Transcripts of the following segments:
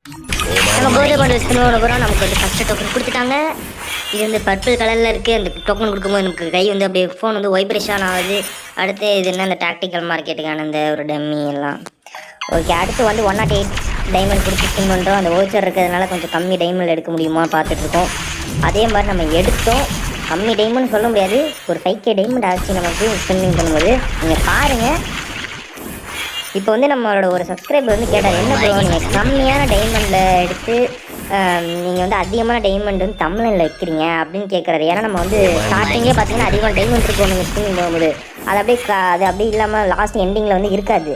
நம்ம Gojo bundle spin போகிறோம். நமக்கு வந்து ஃபஸ்ட்டு டோக்கன் கொடுத்துட்டாங்க. இது வந்து பர்பிள் கலரில் இருக்குது. அந்த டோக்கன் கொடுக்கும்போது நமக்கு கை வந்து அப்படியே ஃபோன் வந்து வைப்ரேஷன் ஆகுது. அடுத்து இது என்ன அந்த டாக்டிக்கல் மார்க்கெட்டுக்கான அந்த ஒரு டம்மி எல்லாம். ஓகே, அடுத்து வந்து 108 டைமண்ட் கொடுத்து ஸ்பின் பண்ணுறோம். அந்த ஓச்சர் இருக்கிறதுனால கொஞ்சம் கம்மி டைமண்ட் எடுக்க முடியுமா பார்த்துட்ருக்கோம். அதே மாதிரி நம்ம எடுத்தோம். கம்மி டைமண்ட் சொல்ல முடியாது, ஒரு 5K டைமண்ட் ஆச்சு நமக்கு ஸ்பின்னிங் பண்ணும்போது. நீங்கள் பாருங்கள். இப்போ வந்து நம்மளோட ஒரு சப்ஸ்கிரைபர் வந்து கேட்டார், என்ன ப்ரோ நீங்கள் கம்மியான டைமண்டில் எடுத்து நீங்கள் வந்து அதிகமான டைமண்ட் வந்து தமிழில் வைக்கிறீங்க அப்படின்னு கேட்குறாரு. ஏன்னா நம்ம வந்து ஸ்டார்டிங்கே பார்த்தீங்கன்னா அதிகமாக டைமண்ட் இருக்கும் நீங்கள் ஸ்பின்னிங் போகும்போது. அது அப்படியே இல்லாமல் லாஸ்ட் எண்டிங்கில் வந்து இருக்காது.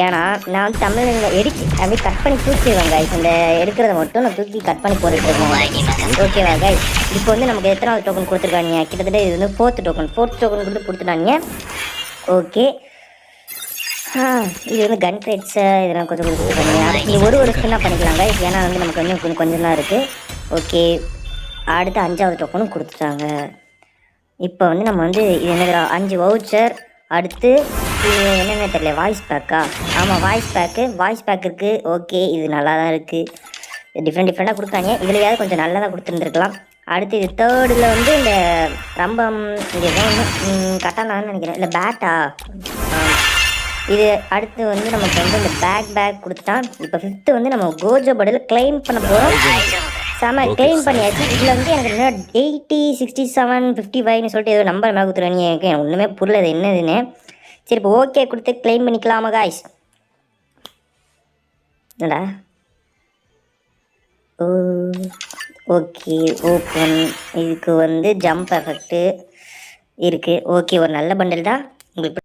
ஏன்னா நான் வந்து தமிழில் அப்படியே கட் பண்ணி தூக்கிடுவேன் கைஸ். இந்த எடுக்கிறத மட்டும் நான் தூக்கி கட் பண்ணி போட்டுருக்கேன். ஓகேவா கைஸ்? இப்போ வந்து நமக்கு எத்தனாவது டோக்கன் கொடுத்துருக்காங்க? கிட்டத்தட்ட இது வந்து ஃபோர்த் டோக்கன் கொடுத்துட்டாங்க. ஓகே, இது வந்து கன் கிரேட்ஸு இதெல்லாம் கொஞ்சம் கொடுத்துருக்காங்க. இது ஒரு ஸ்பின்னாக பண்ணிக்கலாங்க. ஏன்னா வந்து நமக்கு வந்து கொஞ்சம் தான் இருக்குது. ஓகே, அடுத்து 5வது டோக்கனும் கொடுத்துட்டாங்க. இப்போ வந்து நம்ம வந்து இது என்ன 5 வவுச்சர். அடுத்து இது என்னென்ன தெரியல, வாய்ஸ் பேக்கா? ஆமாம், வாய்ஸ் பேக் இருக்குது. ஓகே, இது நல்லா தான் இருக்குது. டிஃப்ரெண்ட்டாக கொடுத்தாங்க. இதுலையாவது கொஞ்சம் நல்லா தான் கொடுத்துருந்துருக்கலாம். அடுத்து இது 3rd வந்து இந்த ரம்பம், இது எதாவது கட்டானான்னு நினைக்கிறேன், இல்லை பேட்டா. இது அடுத்து வந்து நமக்கு வந்து இந்த பேக் கொடுத்துட்டான். இப்போ 5th வந்து நம்ம கோஜோ பண்டில் கிளைம் பண்ண போகிறோம். கிளைம் பண்ணியாச்சு. இதில் வந்து எனக்கு என்ன 80, 67, 55ன்னு சொல்லிட்டு ஏதோ நம்பர் மேலே கொடுத்துருவாங்க. எனக்கு ஒன்றுமே புரியல இது என்னதுன்னு. சரி, இப்போ ஓகே கொடுத்து கிளைம் பண்ணிக்கலாமா காய்ஸ்? என்னடா ஓகே, ஓப்பன். இதுக்கு வந்து ஜம்ப் எஃபெக்ட்டு இருக்குது. ஓகே, ஒரு நல்ல பண்டில் தான் உங்களுக்கு.